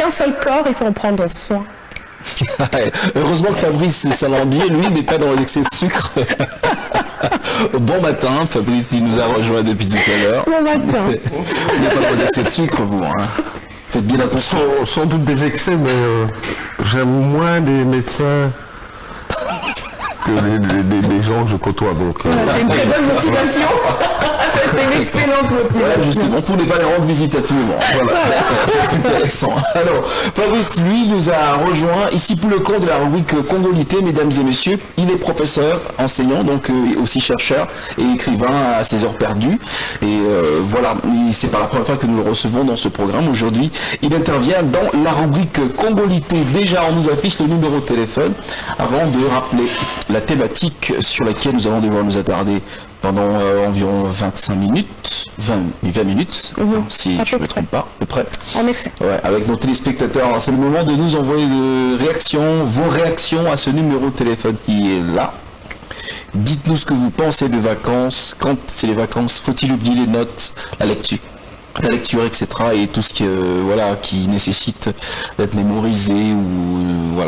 qu'un seul corps, il faut en prendre soin. Heureusement que Fabrice Salambier, lui, n'est pas dans les excès de sucre. Bon matin, Fabrice, il nous a rejoint depuis tout à l'heure. Bon matin. Vous n'êtes pas dans les excès de sucre, vous, hein. Faites bien attention. Sans doute des excès, mais j'aime moins les médecins que les gens que je côtoie. Donc, c'est une très bonne motivation. C'est une excellente motivation. Voilà, justement, pour ne pas les rendre visite à tout moment. Voilà, c'est intéressant. Alors, Fabrice, lui, nous a rejoint ici pour le compte de la rubrique Congolité, mesdames et messieurs. Il est professeur, enseignant, donc aussi chercheur et écrivain à ses heures perdues. Et voilà, c'est pas la première fois que nous le recevons dans ce programme. Aujourd'hui, il intervient dans la rubrique Congolité. Déjà, on nous affiche le numéro de téléphone avant de rappeler la thématique sur laquelle nous allons devoir nous attarder pendant environ 25 minutes, 20 minutes, enfin, si je ne me trompe pas, à peu près. En effet. Ouais, avec nos téléspectateurs. Alors, c'est le moment de nous envoyer vos réactions à ce numéro de téléphone qui est là. Dites-nous ce que vous pensez de vacances. Quand c'est les vacances, faut-il oublier les notes, la lecture, etc. et tout ce qui, qui nécessite d'être mémorisé ou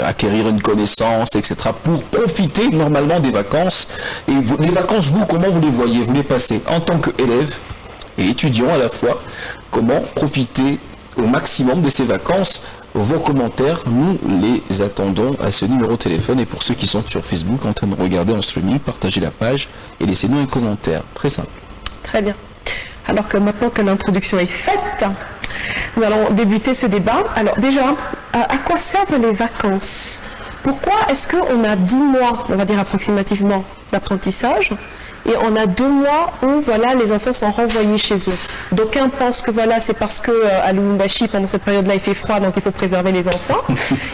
acquérir une connaissance, etc. pour profiter normalement des vacances. Et les vacances, vous, comment vous les voyez? Vous les passez en tant qu'élève et étudiant à la fois. Comment profiter au maximum de ces vacances? Vos commentaires, nous les attendons à ce numéro de téléphone. Et pour ceux qui sont sur Facebook en train de regarder en streaming, partagez la page et laissez-nous un commentaire. Très simple. Très bien. Alors que maintenant que l'introduction est faite, nous allons débuter ce débat. Alors déjà, à quoi servent les vacances? Pourquoi est-ce qu'on a 10 mois, on va dire approximativement, d'apprentissage et on a 2 mois où les enfants sont renvoyés chez eux? D'aucuns pensent que c'est parce que à Lubumbashi, pendant cette période-là, il fait froid, donc il faut préserver les enfants.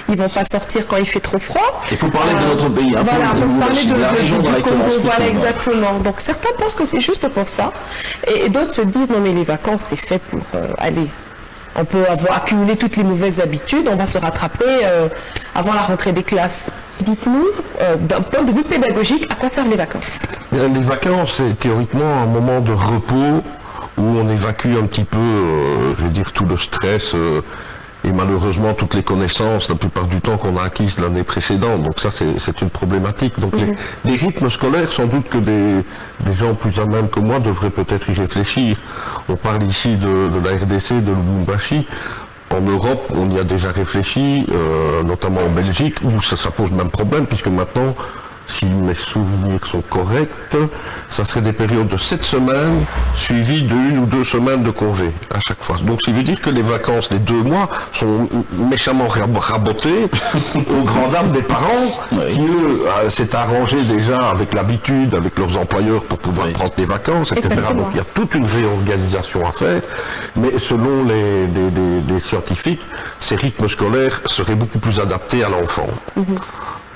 Ils vont pas sortir quand il fait trop froid. Et pour parler de notre pays, pour parler de la région du Congo, voilà, exactement. Donc certains pensent que c'est juste pour ça, et d'autres se disent non mais les vacances c'est fait pour aller. On peut avoir accumulé toutes les mauvaises habitudes, on va se rattraper avant la rentrée des classes. Dites-nous, d'un point de vue pédagogique, à quoi servent les vacances? Les vacances, c'est théoriquement un moment de repos où on évacue un petit peu, tout le stress et malheureusement toutes les connaissances, la plupart du temps, qu'on a acquises l'année précédente. Donc ça, c'est une problématique. Donc les rythmes scolaires, sans doute que des gens plus à même que moi devraient peut-être y réfléchir. On parle ici de la RDC, de Lubumbashi. En Europe, on y a déjà réfléchi, notamment en Belgique, où ça pose le même problème, puisque maintenant, si mes souvenirs sont corrects, ça serait des périodes de 7 semaines suivies de 1 ou 2 semaines de congé à chaque fois. Donc ça veut dire que les vacances, les 2 mois, sont méchamment rabotés aux grandes dames des parents qui, eux, s'est arrangé déjà avec l'habitude, avec leurs employeurs pour pouvoir prendre des vacances, etc. Exactement. Donc il y a toute une réorganisation à faire, mais selon les scientifiques, ces rythmes scolaires seraient beaucoup plus adaptés à l'enfant.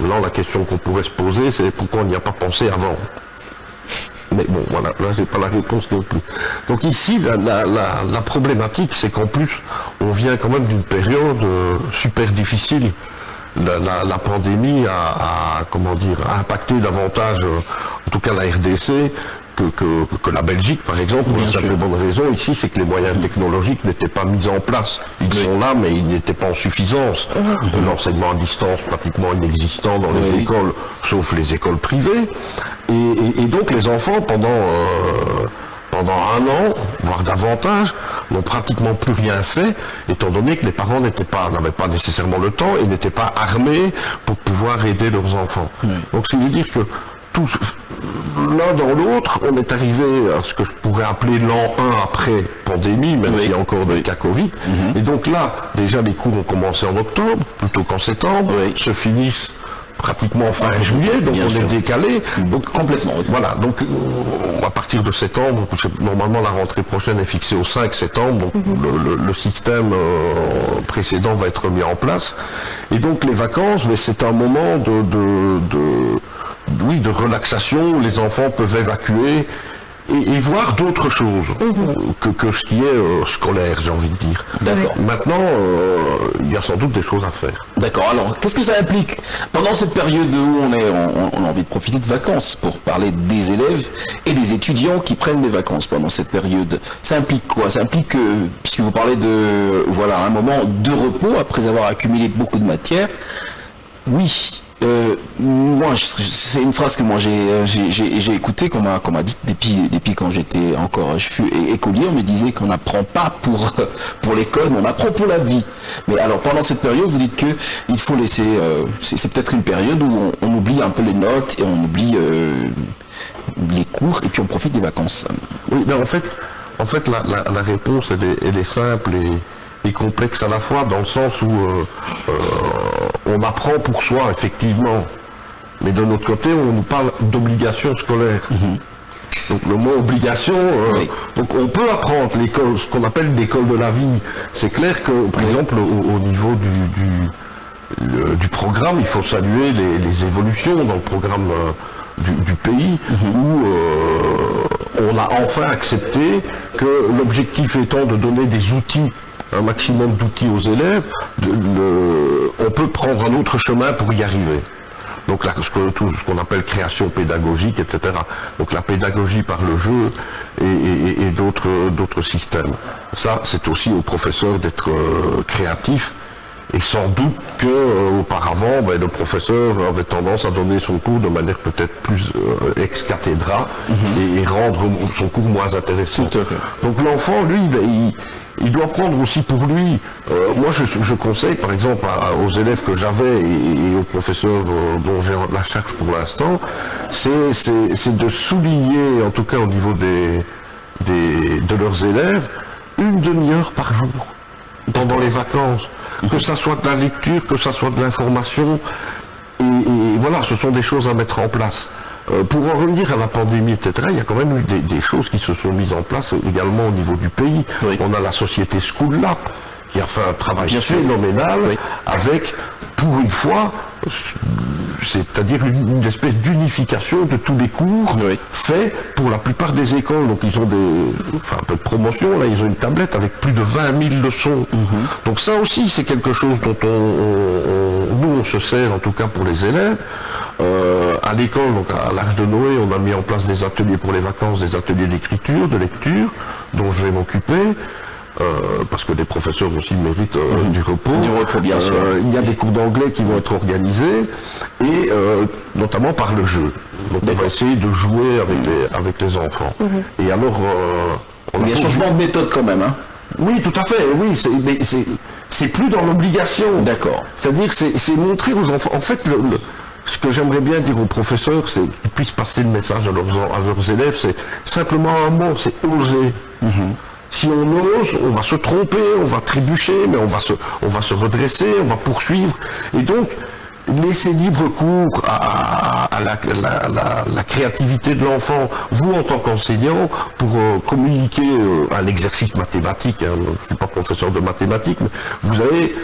Là, la question qu'on pourrait se poser, c'est pourquoi on n'y a pas pensé avant. Mais bon, voilà, là, j'ai pas la réponse non plus. Donc ici, la problématique, c'est qu'en plus, on vient quand même d'une période super difficile. La pandémie a impacté davantage, en tout cas la RDC, que la Belgique, par exemple, pour la simple bonne raison, ici, c'est que les moyens technologiques n'étaient pas mis en place. Ils sont là, mais ils n'étaient pas en suffisance. L'enseignement à distance, pratiquement inexistant dans les écoles, sauf les écoles privées. Et donc, les enfants, pendant 1 an, voire davantage, n'ont pratiquement plus rien fait, étant donné que les parents n'avaient pas nécessairement le temps et n'étaient pas armés pour pouvoir aider leurs enfants. Donc, ça veut dire que l'un dans l'autre, on est arrivé à ce que je pourrais appeler l'an 1 après pandémie, même s'il y a encore des cas Covid. Et donc là, déjà, les cours ont commencé en octobre, plutôt qu'en septembre, se finissent pratiquement fin juillet, donc on est décalé. Donc complètement. Voilà, donc à partir de septembre, parce que normalement la rentrée prochaine est fixée au 5 septembre, donc le système précédent va être mis en place. Et donc les vacances, mais c'est un moment de relaxation où les enfants peuvent évacuer et voir d'autres choses que ce qui est scolaire, j'ai envie de dire. D'accord. Maintenant, il y a sans doute des choses à faire. D'accord, alors qu'est-ce que ça implique pendant cette période où on a envie de profiter de vacances, pour parler des élèves et des étudiants qui prennent des vacances pendant cette période? Ça implique quoi? Ça implique que, puisque vous parlez de un moment de repos après avoir accumulé beaucoup de matière, oui. Moi, c'est une phrase que moi j'ai écoutée, qu'on m'a dit depuis quand j'étais encore, je fus écolier, on me disait qu'on n'apprend pas pour l'école, mais on apprend pour la vie. Mais alors pendant cette période, vous dites que il faut laisser, c'est peut-être une période où on oublie un peu les notes et on oublie les cours et puis on profite des vacances. Oui, mais en fait la réponse elle est simple et complexe à la fois, dans le sens où on apprend pour soi, effectivement, mais de notre côté, on nous parle d'obligation scolaire. Donc le mot obligation, donc on peut apprendre l'école, ce qu'on appelle l'école de la vie. C'est clair que, par exemple, au niveau du programme, il faut saluer les évolutions dans le programme du pays, où on a enfin accepté que l'objectif étant de donner des outils, un maximum d'outils aux élèves, on peut prendre un autre chemin pour y arriver. Donc là, tout ce qu'on appelle création pédagogique, etc. Donc la pédagogie par le jeu et d'autres systèmes. Ça, c'est aussi aux professeurs d'être créatifs. Et sans doute qu'auparavant, le professeur avait tendance à donner son cours de manière peut-être plus ex cathedra et rendre son cours moins intéressant. Tout à fait. Donc l'enfant, lui, il doit prendre aussi pour lui. Moi, je conseille, par exemple, aux élèves que j'avais et aux professeurs dont j'ai la charge pour l'instant, c'est de souligner, en tout cas au niveau de leurs élèves, une demi-heure par jour pendant les vacances. Que ça soit de la lecture, que ça soit de l'information, et voilà, ce sont des choses à mettre en place. Pour en revenir à la pandémie, etc., il y a quand même eu des choses qui se sont mises en place également au niveau du pays. Oui. On a la société School Lab qui a fait un travail phénoménal avec, pour une fois, c'est-à-dire une espèce d'unification de tous les cours faits pour la plupart des écoles. Donc ils ont un peu de promotion, là ils ont une tablette avec plus de 20 000 leçons. Donc ça aussi c'est quelque chose dont nous on se sert, en tout cas pour les élèves. À l'école, donc à l'Arche de Noé, on a mis en place des ateliers pour les vacances, des ateliers d'écriture, de lecture, dont je vais m'occuper. Parce que les professeurs aussi méritent du repos. Du repos, bien sûr. Il y a des cours d'anglais qui vont être organisés, et notamment par le jeu. Donc on va essayer de jouer avec les enfants. Et alors, il y a un changement de méthode quand même, hein. Oui, tout à fait, oui, c'est plus dans l'obligation. D'accord. C'est-à-dire, c'est montrer aux enfants. En fait, ce que j'aimerais bien dire aux professeurs, c'est qu'ils puissent passer le message à leurs élèves, c'est simplement un mot, c'est oser. Si on ose, on va se tromper, on va trébucher, mais on va se redresser, on va poursuivre. Et donc, laisser libre cours à la créativité de l'enfant, vous en tant qu'enseignant, pour communiquer un exercice mathématique, hein, je ne suis pas professeur de mathématiques, mais vous avez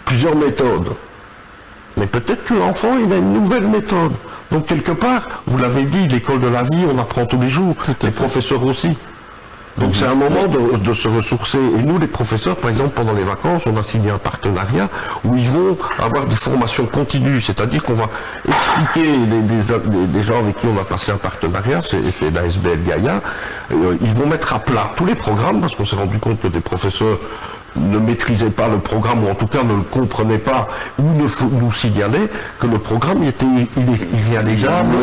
plusieurs méthodes. Mais peut-être que l'enfant, il a une nouvelle méthode. Donc quelque part, vous l'avez dit, l'école de la vie, on apprend tous les jours, les professeurs aussi. Donc c'est un moment de se ressourcer. Et nous, les professeurs, par exemple, pendant les vacances, on a signé un partenariat où ils vont avoir des formations continues. C'est-à-dire qu'on va expliquer des gens avec qui on a passé un partenariat, c'est la SBL Gaïa, ils vont mettre à plat tous les programmes, parce qu'on s'est rendu compte que des professeurs ne maîtrisaient pas le programme, ou en tout cas ne le comprenaient pas, ou nous signalaient que le programme il est irréalisable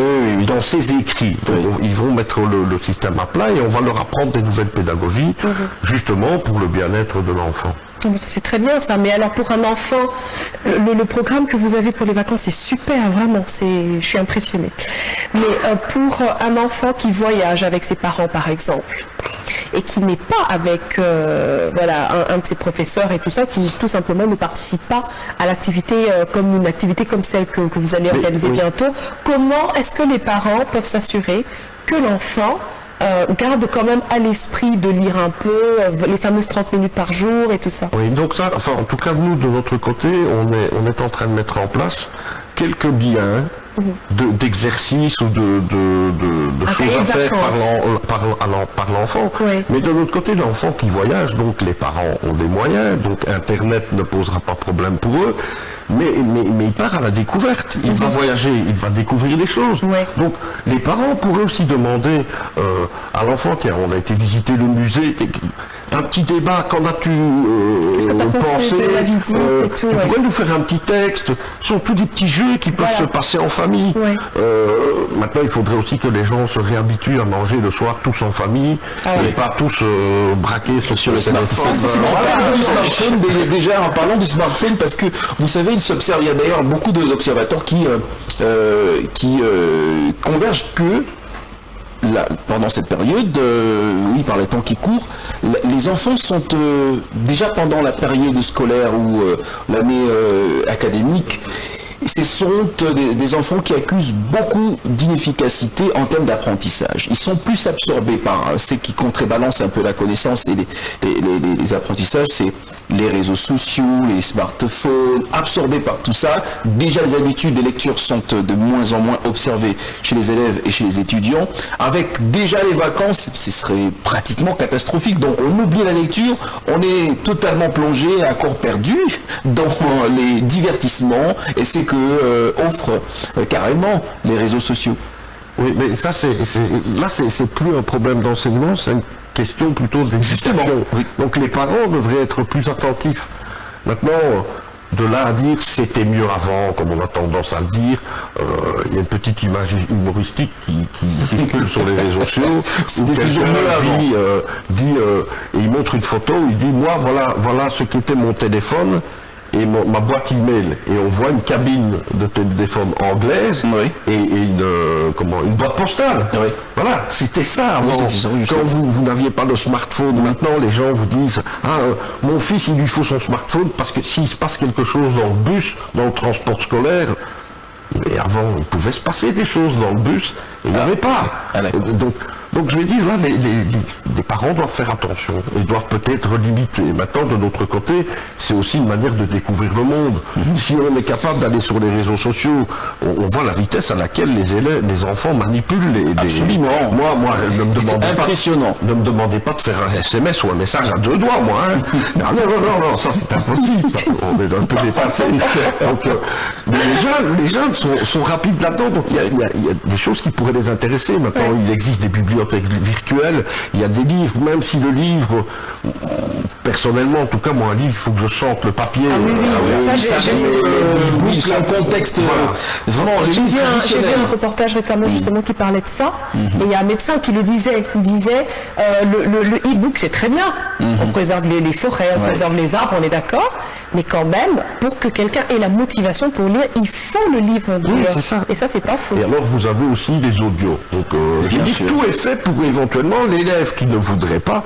dans ses écrits. Donc ils vont mettre le système à plat et on va leur apprendre des nouvelles pédagogies, justement pour le bien-être de l'enfant. C'est très bien ça, mais alors pour un enfant, le programme que vous avez pour les vacances c'est super, vraiment, je suis impressionnée. Mais pour un enfant qui voyage avec ses parents par exemple, et qui n'est pas avec un de ses professeurs et tout ça, qui tout simplement ne participe pas à l'activité comme une activité comme celle que vous allez organiser bientôt, comment est-ce que les parents peuvent s'assurer que l'enfant garde quand même à l'esprit de lire un peu, les fameuses 30 minutes par jour et tout ça? Oui, donc ça, en tout cas nous de notre côté, on est en train de mettre en place quelques biens d'exercices ou de choses à faire par l'enfant. Oui. Mais de l'autre côté, l'enfant qui voyage, donc les parents ont des moyens, donc Internet ne posera pas problème pour eux, mais il part à la découverte. Il va voyager, il va découvrir les choses. Oui. Donc les parents pourraient aussi demander à l'enfant, tiens, on a été visiter le musée, un petit débat, qu'en as-tu Qu'est-ce que t'as pensé pensé de la visite et tout, tu ouais. pourrais nous faire un petit texte. Ce sont tous des petits jeux qui peuvent se passer en famille. Ouais. Maintenant, il faudrait aussi que les gens se réhabituent à manger le soir tous en famille et pas tous braqués sur le smartphone. Parlons du smartphone, déjà en parlant du smartphone, parce que vous savez, il y a d'ailleurs beaucoup d'observateurs qui convergent que pendant cette période, par les temps qui courent, les enfants sont déjà pendant la période scolaire ou l'année académique, ce sont des enfants qui accusent beaucoup d'inefficacité en termes d'apprentissage. Ils sont plus absorbés par ce qui contrebalance un peu la connaissance et les apprentissages, c'est les réseaux sociaux, les smartphones, absorbés par tout ça. Déjà, les habitudes des lectures sont de moins en moins observées chez les élèves et chez les étudiants. Avec déjà les vacances, ce serait pratiquement catastrophique. Donc, on oublie la lecture, on est totalement plongé à corps perdu dans les divertissements et c'est que offrent carrément les réseaux sociaux. Oui, mais ça, c'est plus un problème d'enseignement, c'est une question plutôt d'éducation. Oui. Donc les parents devraient être plus attentifs. Maintenant, de là à dire c'était mieux avant, comme on a tendance à le dire, il y a une petite image humoristique qui circule sur les réseaux sociaux où quelqu'un dit et il montre une photo où il dit moi voilà ce qu'était mon téléphone et ma boîte email, et on voit une cabine de téléphone anglaise et une boîte postale. Oui. Voilà, c'était ça avant. Quand vous n'aviez pas de smartphone, maintenant les gens vous disent mon fils il lui faut son smartphone parce que s'il se passe quelque chose dans le bus, dans le transport scolaire, mais avant il pouvait se passer des choses dans le bus et il n'y avait pas. Donc je vais dire, là, les parents doivent faire attention. Ils doivent peut-être limiter. Maintenant, de notre côté, c'est aussi une manière de découvrir le monde. Si on est capable d'aller sur les réseaux sociaux, on voit la vitesse à laquelle les enfants manipulent les... Absolument. Moi, ne me demandez pas de faire un SMS ou un message à 2 doigts, moi. Hein. Non, ça c'est impossible. On est un peu dépassé. Donc, mais les jeunes sont rapides là-dedans. Donc il y a des choses qui pourraient les intéresser. Maintenant, il existe des bibliothèques virtuelles, il y a des livres, même si le livre, personnellement, en tout cas, moi, un livre, il faut que je sente le papier. Son contexte, vraiment, les livres traditionnels. J'ai vu un reportage récemment, justement, qui parlait de ça, et il y a un médecin qui le disait, le e-book, c'est très bien, on préserve les forêts, on préserve les arbres, on est d'accord, mais quand même, pour que quelqu'un ait la motivation pour lire, il faut le livre. Oui, c'est ça. Et ça, c'est pas faux. Et alors, vous avez aussi les audios. Donc, tout est fait pour éventuellement l'élève qui ne voudrait pas,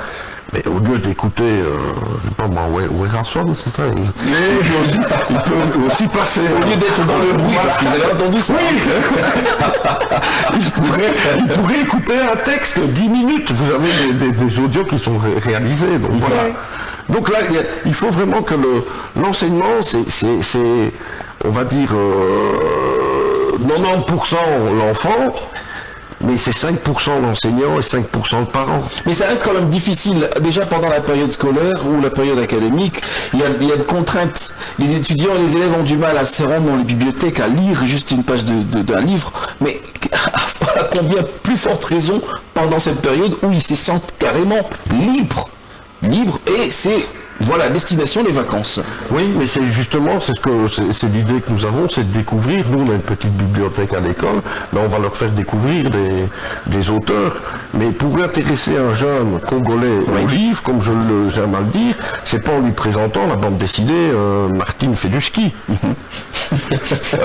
mais au lieu d'écouter, je sais pas moi, Werason, c'est ça, il peut aussi passer. Au lieu d'être dans le bruit, parce que vous avez entendu ça. Il pourrait écouter un texte 10 minutes. Vous avez des audios qui sont réalisés. Donc voilà. Donc là, il faut vraiment que l'enseignement, c'est, on va dire, 90% l'enfant, mais c'est 5% l'enseignant et 5% le parent. Mais ça reste quand même difficile, déjà pendant la période scolaire ou la période académique, il y a des contraintes. Les étudiants et les élèves ont du mal à se rendre dans les bibliothèques, à lire juste une page d'un livre, mais à combien plus forte raison pendant cette période où ils se sentent carrément libres, et c'est... Voilà, destination les vacances. Oui, mais c'est justement, c'est l'idée que nous avons, c'est de découvrir. Nous, on a une petite bibliothèque à l'école, mais on va leur faire découvrir des auteurs. Mais pour intéresser un jeune Congolais au livre, comme j'aime à le dire, c'est pas en lui présentant la bande dessinée Martine fait du ski.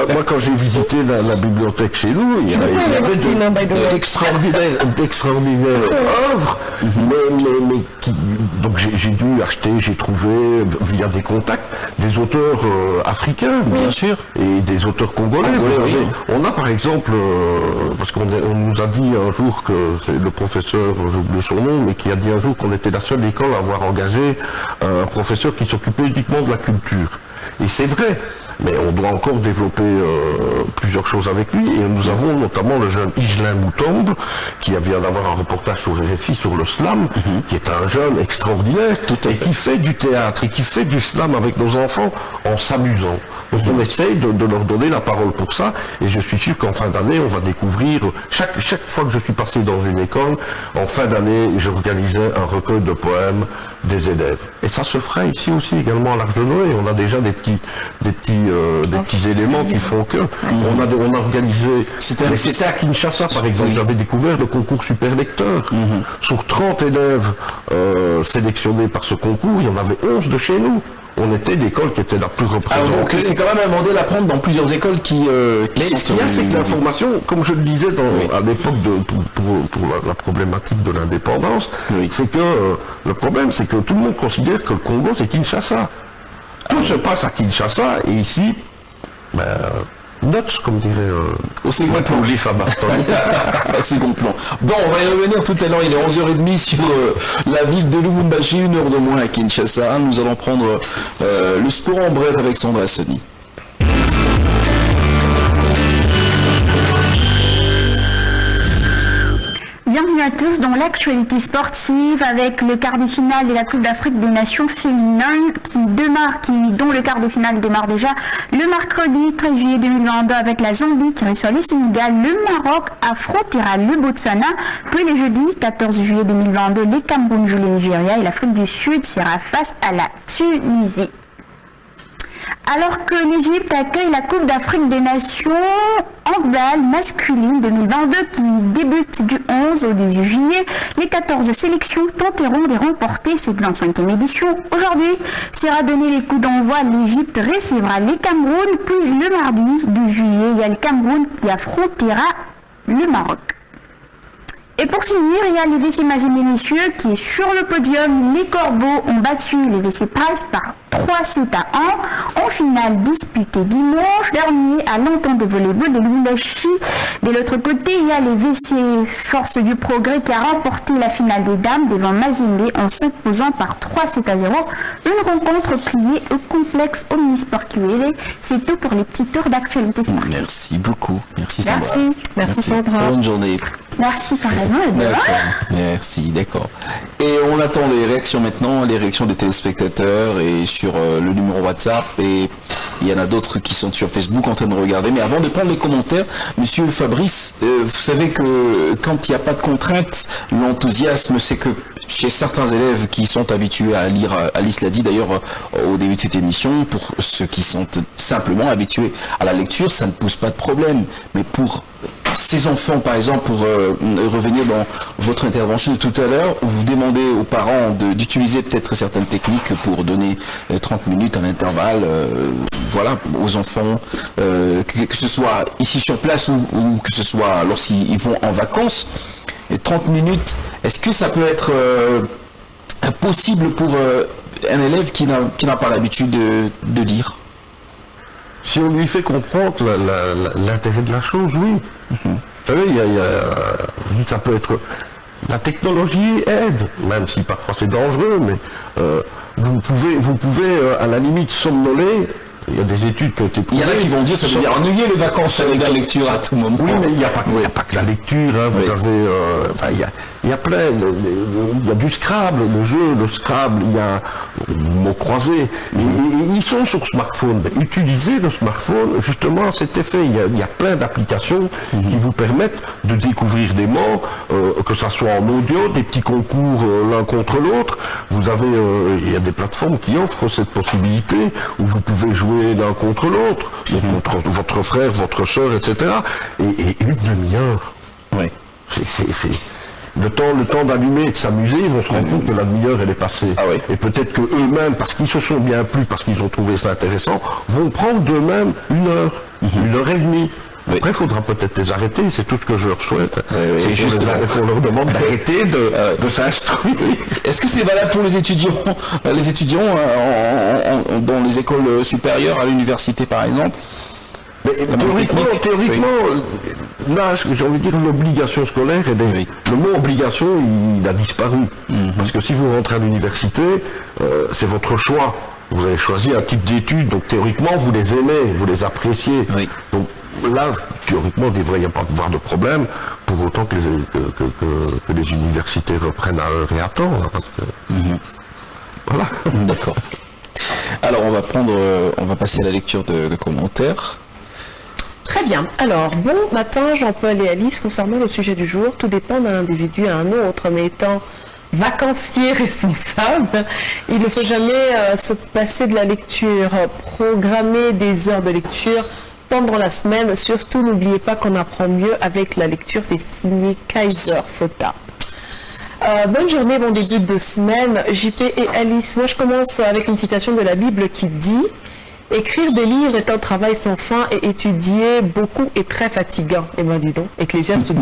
Moi, quand j'ai visité la bibliothèque chez nous, il y avait d'extraordinaires œuvres, donc j'ai dû acheter, j'ai trouvé via des contacts des auteurs africains, bien sûr, et des auteurs congolais. On a par exemple, parce qu'on nous a dit un jour que c'est le professeur, j'ai oublié son nom, mais qui a dit un jour qu'on était la seule école à avoir engagé un professeur qui s'occupait uniquement de la culture. Et c'est vrai. Mais on doit encore développer plusieurs choses avec lui. Et nous avons notamment le jeune Igelin Moutombe, qui vient d'avoir un reportage sur RFI sur le slam, qui est un jeune extraordinaire, et qui fait du théâtre, et qui fait du slam avec nos enfants en s'amusant. Donc on essaye de leur donner la parole pour ça, et je suis sûr qu'en fin d'année, on va découvrir, chaque fois que je suis passé dans une école, en fin d'année, j'organisais un recueil de poèmes des élèves. Et ça se fera ici aussi également à l'Arche de Noé. On a déjà des petits éléments qui font que. On a organisé. C'était à Kinshasa par exemple. J'avais découvert le concours super lecteur. Sur 30 élèves sélectionnés par ce concours, il y en avait 11 de chez nous. On était l'école qui était la plus représentée. Donc c'est quand même un modèle à prendre dans plusieurs écoles qui mais ce qu'il y a, c'est que l'information, comme je le disais à l'époque pour la problématique de l'indépendance, c'est que le problème, c'est que tout le monde considère que le Congo, c'est Kinshasa. Tout se passe à Kinshasa, et ici, notes, comme dirait au second plan. Au second plan. Bon, on va y revenir tout à l'heure. Il est 11h30 sur la ville de Lubumbashi, 1 heure de moins à Kinshasa. Nous allons prendre le sport en bref avec Sandra Sony. Bienvenue à tous dans l'actualité sportive avec le quart de finale de la Coupe d'Afrique des Nations féminines dont le quart de finale démarre déjà le mercredi 13 juillet 2022 avec la Zambie qui reçoit le Sénégal. Le Maroc affrontera le Botswana. Puis le jeudi 14 juillet 2022, les Cameroun jouent le Nigeria et l'Afrique du Sud sera face à la Tunisie. Alors que l'Égypte accueille la Coupe d'Afrique des Nations handball masculine 2022 qui débute du 11 au 18 juillet, les 14 sélections tenteront de remporter cette 25e édition. Aujourd'hui sera donné les coups d'envoi. L'Égypte recevra les Cameroun, puis le mardi 12 juillet, il y a le Cameroun qui affrontera le Maroc. Et pour finir, il y a les WC Mazembe messieurs qui est sur le podium. Les Corbeaux ont battu les WC Price par 3-7-1 en finale disputée dimanche dernier à l'entente de volleyball de Lubumbashi. De l'autre côté, il y a les WC Force du Progrès qui a remporté la finale des dames devant Mazembe en s'imposant par 3-7-0. Une rencontre pliée au complexe Omnisport QL. C'est tout pour les petits tours d'actualité sportive. Merci beaucoup. Merci Sandra. Merci Sandra. Bonne journée. Merci pareillement. Merci, d'accord. Et on attend les réactions maintenant, les réactions des téléspectateurs et sur le numéro WhatsApp. Et il y en a d'autres qui sont sur Facebook en train de regarder. Mais avant de prendre les commentaires, monsieur Fabrice, vous savez que quand il n'y a pas de contraintes, l'enthousiasme, c'est que chez certains élèves qui sont habitués à lire, Alice l'a dit d'ailleurs au début de cette émission, pour ceux qui sont simplement habitués à la lecture, ça ne pose pas de problème. Mais pour ces enfants, par exemple, pour revenir dans votre intervention de tout à l'heure, vous demandez aux parents d'utiliser peut-être certaines techniques pour donner 30 minutes à l'intervalle, voilà, aux enfants, que ce soit ici sur place ou que ce soit lorsqu'ils vont en vacances. Et 30 minutes, est-ce que ça peut être possible pour un élève qui n'a pas l'habitude de lire? Si on lui fait comprendre l'intérêt de la chose, oui. Vous savez, ça peut être... La technologie aide, même si parfois c'est dangereux, mais vous pouvez à la limite somnoler. Il y a des études qui ont été prouvées. Il y en a qui vont dire que ça veut dire ennuyer les vacances avec la lecture à tout moment. Oui, mais il n'y a pas que la lecture. Hein. Vous avez, il y a plein. Il y a du Scrabble, le Scrabble. Il y a mots croisés. Et ils sont sur smartphone. Utilisez le smartphone justement à cet effet. Il y a plein d'applications qui vous permettent de découvrir des mots, que ça soit en audio, des petits concours l'un contre l'autre. Vous avez, il y a des plateformes qui offrent cette possibilité où vous pouvez jouer l'un contre l'autre, votre frère, votre soeur, etc. Et une demi-heure. Oui. C'est le temps d'allumer et de s'amuser, ils vont se rendre compte que la demi-heure elle est passée. Ah oui. Et peut-être que eux-mêmes, parce qu'ils se sont bien plu, parce qu'ils ont trouvé ça intéressant, vont prendre d'eux-mêmes 1 heure, 1h30. Après, il faudra peut-être les arrêter, c'est tout ce que je leur souhaite. C'est juste qu'on leur demande d'arrêter de s'instruire. Est-ce que c'est valable pour les étudiants dans les écoles supérieures, à l'université par exemple? Mais théoriquement, là, j'ai envie de dire l'obligation scolaire, le mot obligation, il a disparu. Parce que si vous rentrez à l'université, c'est votre choix. Vous avez choisi un type d'études, donc théoriquement, vous les aimez, vous les appréciez. Oui. Donc là, théoriquement, il ne devrait pas y avoir de problème, pour autant que les universités reprennent à heure et à temps. Hein, parce que... Voilà. D'accord. Alors on va passer à la lecture de commentaires. Très bien. Alors, bon matin, Jean-Paul et Alice, concernant le sujet du jour, tout dépend d'un individu à un autre, mais étant vacancier responsable, il ne faut jamais se passer de la lecture, programmer des heures de lecture pendant la semaine. Surtout, n'oubliez pas qu'on apprend mieux avec la lecture. C'est signé Kaiser Fota. Bonne journée, bon début de semaine, JP et Alice. Moi, je commence avec une citation de la Bible qui dit « Écrire des livres est un travail sans fin et étudier beaucoup est très fatigant. » Eh ben dis donc, Ecclésiaste 12-14.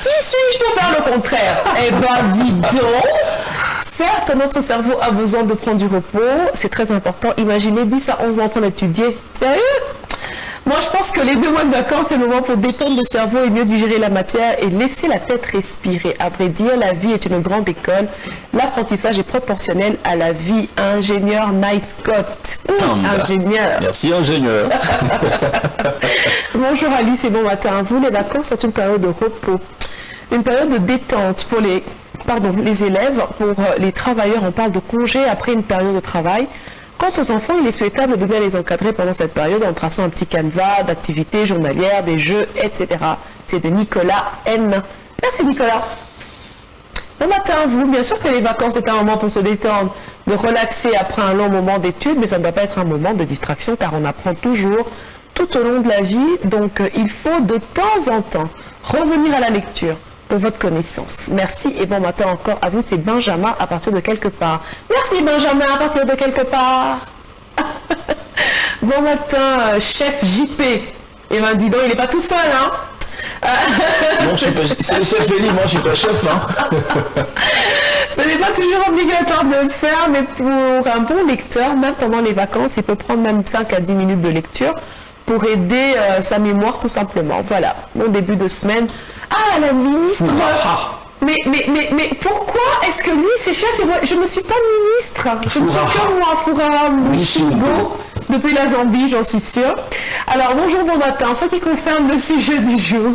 Qui suis-je pour faire le contraire? Eh ben dis donc. Certes, notre cerveau a besoin de prendre du repos, c'est très important. Imaginez 10 à 11 mois pour l'étudier. Sérieux? Moi, je pense que les 2 mois de vacances, c'est le moment pour détendre le cerveau et mieux digérer la matière et laisser la tête respirer. À vrai dire, la vie est une grande école. L'apprentissage est proportionnel à la vie. Ingénieur Nice Scott. Ingénieur. Merci, ingénieur. Bonjour Alice et bon matin. Vous, les vacances sont une période de repos, une période de détente pour les élèves. Pour les travailleurs, on parle de congé après une période de travail. Quant aux enfants, il est souhaitable de bien les encadrer pendant cette période en traçant un petit canevas d'activités journalières, des jeux, etc. C'est de Nicolas N. Merci Nicolas. Bon matin, vous, bien sûr que les vacances c'est un moment pour se détendre, de relaxer après un long moment d'études, mais ça ne doit pas être un moment de distraction car on apprend toujours tout au long de la vie. Donc il faut de temps en temps revenir à la lecture pour votre connaissance. Merci et bon matin encore à vous, c'est Benjamin à partir de quelque part. Merci Benjamin à partir de quelque part. Bon matin, chef JP. Et ben dis donc, il n'est pas tout seul, hein. Non, c'est le chef Eli, moi je suis pas chef, hein. Ce n'est pas toujours obligatoire de le faire, mais pour un bon lecteur, même pendant les vacances, il peut prendre même 5 à 10 minutes de lecture pour aider sa mémoire tout simplement. Voilà, mon début de semaine. Ah, la ministre. Mais pourquoi est-ce que lui c'est chef et moi je ne suis pas ministre? Je ne suis que moi, Foura Mouchingo, depuis la Zambie, j'en suis sûre. Alors bonjour, bon matin. En ce qui concerne le sujet du jour,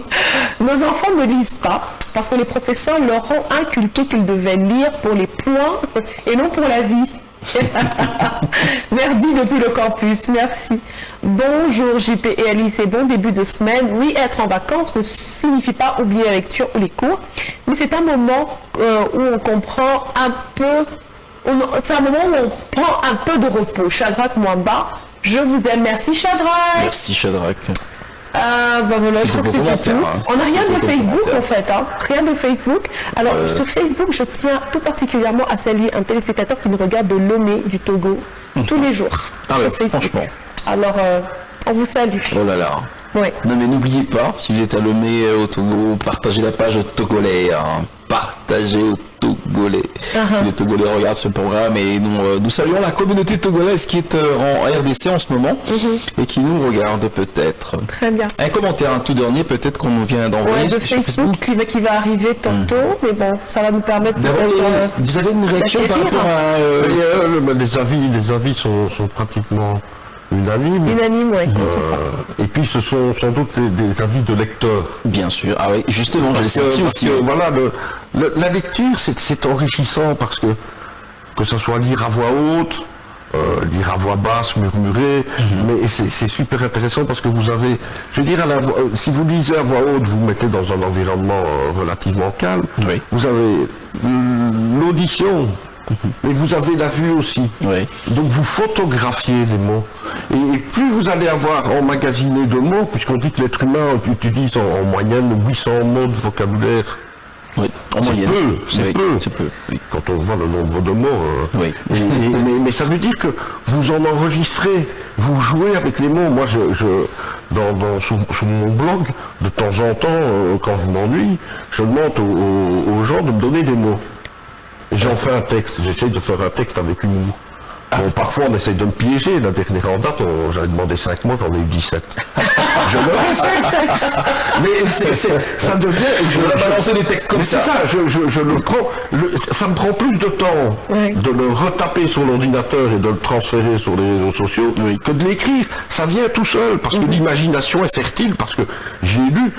nos enfants ne lisent pas parce que les professeurs leur ont inculqué qu'ils devaient lire pour les points et non pour la vie. Verdi depuis le campus, merci. Bonjour JP et Alice et bon début de semaine. Oui, être en vacances ne signifie pas oublier la lecture ou les cours, mais c'est un moment où on comprend un peu, c'est un moment où on prend un peu de repos. Shadrach Mwamba, je vous aime, merci Shadrach. Merci Shadrach. Voilà, je trouve que c'est tout. On n'a rien de Facebook en fait, hein. Rien de Facebook. Alors sur Facebook, je tiens tout particulièrement à saluer un téléspectateur qui nous regarde de Lomé du Togo tous les jours. Ah ouais, franchement. Alors on vous salue. Oh là là. Ouais. Non mais n'oubliez pas, si vous êtes à Lomé au Togo, partagez la page togolais. Hein. Partagez au Togolais. Les Togolais regardent ce programme et nous saluons la communauté togolaise qui est en RDC en ce moment et qui nous regarde peut-être. Très bien. Un commentaire, un tout dernier, peut-être qu'on nous vient d'envoyer de sur Facebook. Qui va arriver tantôt, mais bon, ça va nous permettre de... Vous avez une réaction par rapport à... Les avis sont pratiquement unanimes. Unanimes, oui, c'est ça. Et puis ce sont sans doute des avis de lecteurs. Bien sûr, ah oui, justement, je l'ai senti aussi. Voilà, la lecture, c'est enrichissant parce que ce soit lire à voix haute, lire à voix basse, murmurer, mais c'est super intéressant parce que vous avez, je veux dire, si vous lisez à voix haute, vous mettez dans un environnement relativement calme, vous avez l'audition, mais vous avez la vue aussi. Oui. Donc vous photographiez les mots. Et plus vous allez avoir emmagasiné de mots, puisqu'on dit que l'être humain utilise en moyenne 800 mots de vocabulaire. Oui, en moyenne. C'est peu. Oui. Quand on voit le nombre de mots. Oui. Mais ça veut dire que vous en enregistrez, vous jouez avec les mots. Moi, sur mon blog, de temps en temps, quand je m'ennuie, je demande aux gens de me donner des mots. Et j'en fais un texte, j'essaie de faire un texte avec humour. Bon, parfois on essaie de me piéger, la dernière en date, j'avais demandé 5 mots, j'en ai eu 17. je le refais le texte. Mais ça devient... On a balancé des textes comme ça. C'est ça, je le prends... ça me prend plus de temps de le retaper sur l'ordinateur et de le transférer sur les réseaux sociaux que de l'écrire. Ça vient tout seul, parce que l'imagination est fertile, parce que j'ai lu...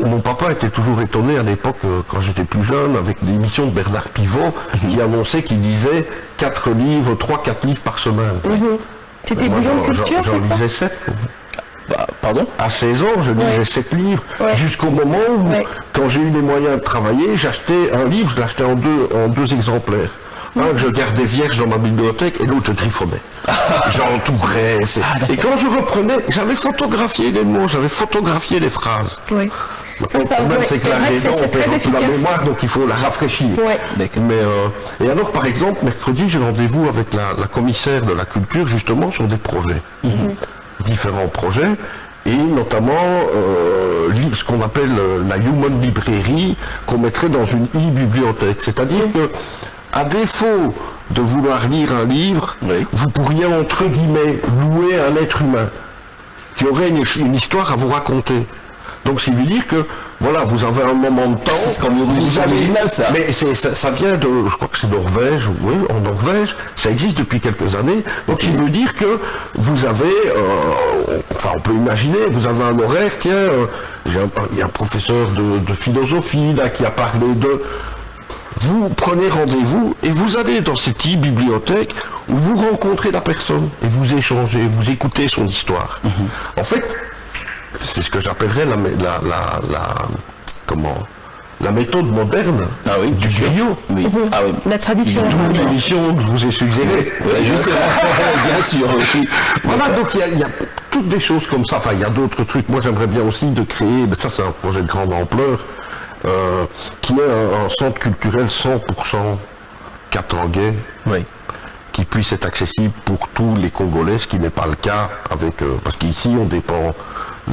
Mon papa était toujours étonné à l'époque, quand j'étais plus jeune, avec l'émission de Bernard Pivot, qui annonçait qu'il lisait 4 livres par semaine. C'était bouillon de culture, j'en c'est ça? lisais 7. Pardon? À 16 ans, je lisais 7 livres, jusqu'au moment où, quand j'ai eu les moyens de travailler, j'achetais un livre, je l'achetais en deux exemplaires. Un que je gardais vierge dans ma bibliothèque et l'autre je griffonnais. J'entourais. Et quand je reprenais, j'avais photographié les mots, j'avais photographié les phrases. Oui. Le problème, c'est que là, j'ai on perd toute la mémoire, donc il faut la rafraîchir. Ouais. Et alors, par exemple, mercredi, j'ai rendez-vous avec la commissaire de la culture, justement, sur des projets. Différents projets. Et notamment ce qu'on appelle la Human Library, qu'on mettrait dans une e-bibliothèque. C'est-à-dire que, à défaut de vouloir lire un livre, vous pourriez, entre guillemets, louer un être humain qui aurait une histoire à vous raconter. Donc, ça veut dire que, voilà, vous avez un moment de temps. C'est comme original, ça. Mais ça vient de, je crois que c'est Norvège, oui, en Norvège, ça existe depuis quelques années. Donc, ça veut dire que vous avez, enfin, on peut imaginer, vous avez un horaire, tiens, il y a un professeur de philosophie, là, qui a parlé de... Vous prenez rendez-vous et vous allez dans cette bibliothèque où vous rencontrez la personne et vous échangez, vous écoutez son histoire. En fait, c'est ce que j'appellerais la méthode moderne du griot. La tradition. Toute l'émission que je vous ai suggérée. Justement, bien sûr. Voilà, donc il y a toutes des choses comme ça. Enfin, il y a d'autres trucs. Moi, j'aimerais bien aussi de créer, mais ça c'est un projet de grande ampleur, qui est un centre culturel 100% katangais, qui puisse être accessible pour tous les Congolais, ce qui n'est pas le cas avec... parce qu'ici, on dépend...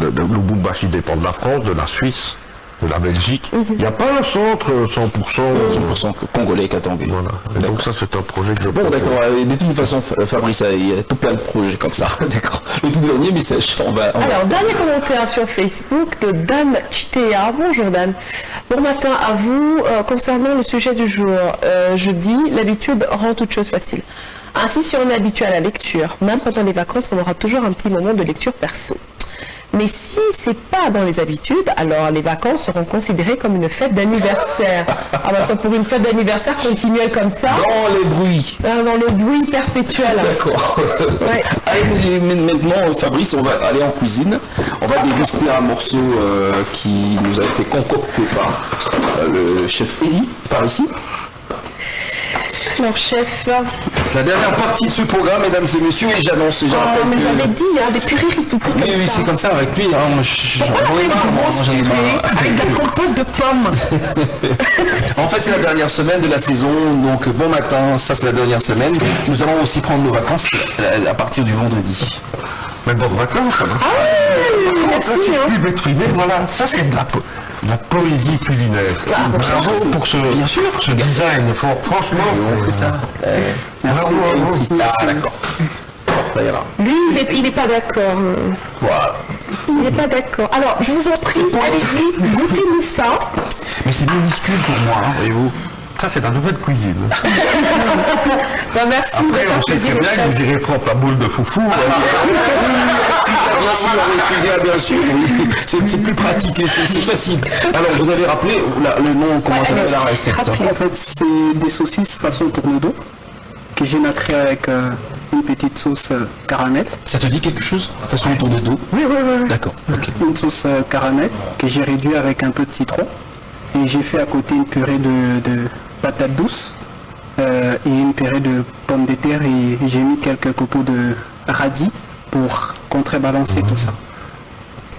Le Lubumbashi dépend de la France, de la Suisse, de la Belgique. Il n'y a pas un centre 100% congolais katangais. Voilà. Et donc ça, c'est un projet que je... Bon, d'accord. De toute façon, Fabrice, il y a tout plein de projets comme ça. D'accord. Le tout dernier message. Alors, dernier commentaire sur Facebook de Dan Chitea. Bonjour Dan. Bon matin à vous. Concernant le sujet du jour, je dis, l'habitude rend toute chose facile. Ainsi, si on est habitué à la lecture, même pendant les vacances, on aura toujours un petit moment de lecture perso. Mais si c'est pas dans les habitudes, alors les vacances seront considérées comme une fête d'anniversaire. Ah bah ça pour une fête d'anniversaire continuelle comme ça. Dans les bruits. Dans le bruit perpétuel. D'accord. Allez, maintenant Fabrice, on va aller en cuisine. On va déguster un morceau qui nous a été concocté par le chef Eddie, par ici. Alors chef. La dernière partie de ce programme, mesdames et messieurs, et j'annonce, mais j'avais dit, des purées tout comme oui, ça. c'est comme ça avec lui. Hein, moi, j'en ai marre. Avec de la compote de pommes. En fait, c'est la dernière semaine de la saison, donc bon matin, ça c'est la dernière semaine. Nous allons aussi prendre nos vacances à partir du vendredi. Mais bonnes vacances, alors. Merci. Si je puis m'exprimer, voilà, ça c'est de la poésie culinaire. Bravo pour ce design. Franchement, c'est ça. Merci. D'accord. Lui, il n'est pas d'accord. Voilà. Il n'est pas d'accord. Alors, je vous en prie, allez-y, goûtez-nous ça. Mais c'est minuscule pour moi, voyez-vous. Ça, c'est la nouvelle cuisine. Merci. Après, on sait très bien que vous irez prendre la boule de foufou. Bien sûr, oui. C'est plus pratique et c'est facile. Alors, vous avez rappelé le nom, comment s'appelle la recette? En fait, c'est des saucisses façon tourne-dos que j'ai nacré avec une petite sauce caramel. Ça te dit quelque chose? Façon tourne-dos? Oui. D'accord, ok. Une sauce caramel que j'ai réduit avec un peu de citron. Et j'ai fait à côté une purée de patates douces et une purée de pommes de terre et j'ai mis quelques copeaux de radis pour contrebalancer tout ça.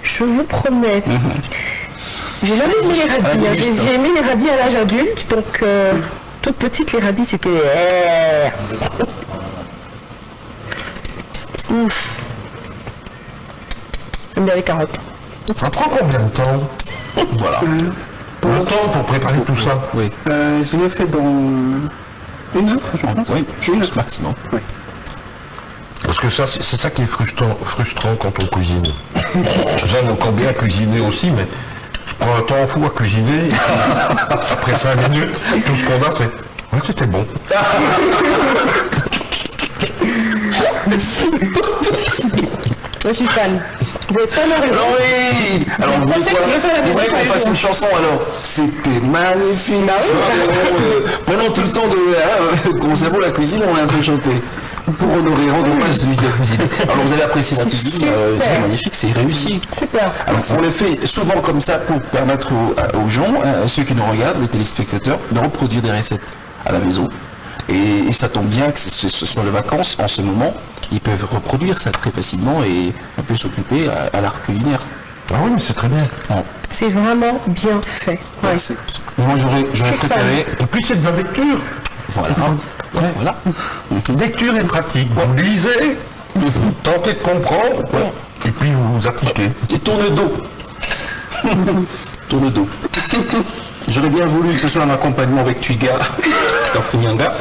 Je vous promets. J'ai jamais aimé les radis. J'ai aimé les radis à l'âge adulte, donc toute petite les radis c'était. J'aime bien les carottes. Ça prend combien de temps? Voilà. Pour préparer tout ça? Oui. Je l'ai fait dans 1 heure, je pense. Oui, juste maximum. Oui. Parce que ça, c'est ça qui est frustrant quand on cuisine. J'aime encore bien cuisiner aussi, mais je prends un temps fou à cuisiner. Après 5 minutes, tout ce qu'on a, c'est « ouais, c'était bon ». Je suis fan. Vous avez tellement raison. Oui. Alors vous voulez qu'on fasse une chanson alors? C'était magnifique. Pendant tout le temps de Conservons la cuisine, on a un peu chanté. Pour rendre hommage à celui qui a cuisiné. Alors vous allez apprécier la cuisine, c'est magnifique, c'est réussi. Super. Alors on le fait souvent comme ça pour permettre aux gens, à ceux qui nous regardent, les téléspectateurs, de reproduire des recettes à la maison. Et ça tombe bien que ce sont les vacances en ce moment. Ils peuvent reproduire ça très facilement et on peut s'occuper à l'art culinaire. Ah oui, mais c'est très bien. Ouais. C'est vraiment bien fait. Ouais. Moi j'aurais préféré. Et puis c'est de la lecture. Voilà. Ouais, voilà. Lecture et pratique. Vous lisez, vous tentez de comprendre, et puis vous appliquez. Et tourne dos. Tourne dos. J'aurais bien voulu que ce soit un accompagnement avec Twiga, Kafunyanga.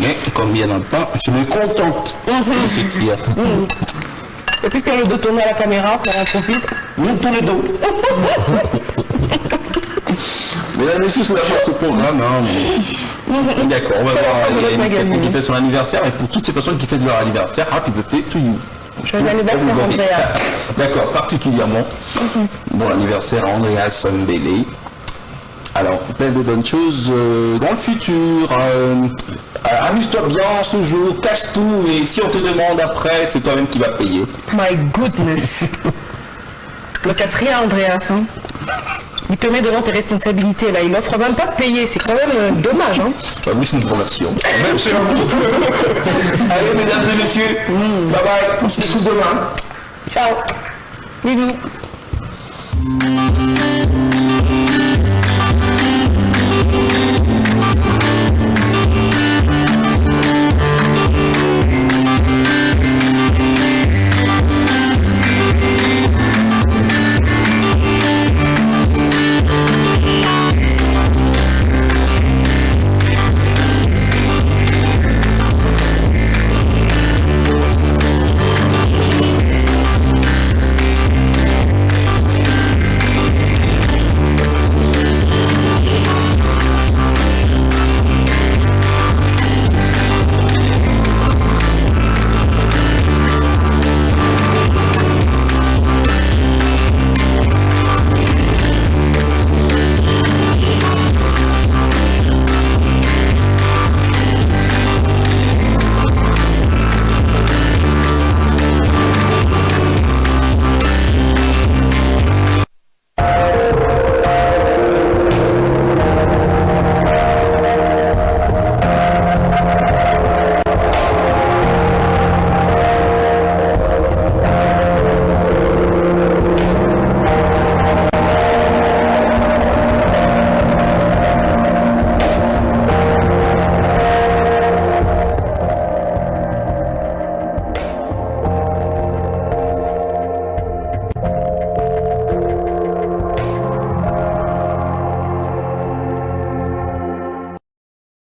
Mais comme il y a dans le pain, je me contente de ce qu'il y a. Et puisqu'il y a le dos tourné à la caméra, on en profite. Tous les dos. Mesdames et messieurs, c'est la fin de ce programme. D'accord, on va voir une personne qui fait son anniversaire. Et pour toutes ces personnes qui fêtent leur anniversaire, happy birthday to you. Joyeux anniversaire, Andreas. D'accord, particulièrement. Bon anniversaire à Andreas Mbele. Alors, plein de bonnes choses dans le futur. Amuse-toi bien ce jour, cache tout, et si on te demande après, c'est toi-même qui vas payer. My goodness. Ne casse rien, Andreas. Hein. Il te met devant tes responsabilités là. Il offre même pas de payer. C'est quand même dommage. Hein. Bah oui, c'est une conversion. Merci à vous. Allez, mesdames et messieurs. Bye bye. On se retrouve demain. Ciao. Bisous.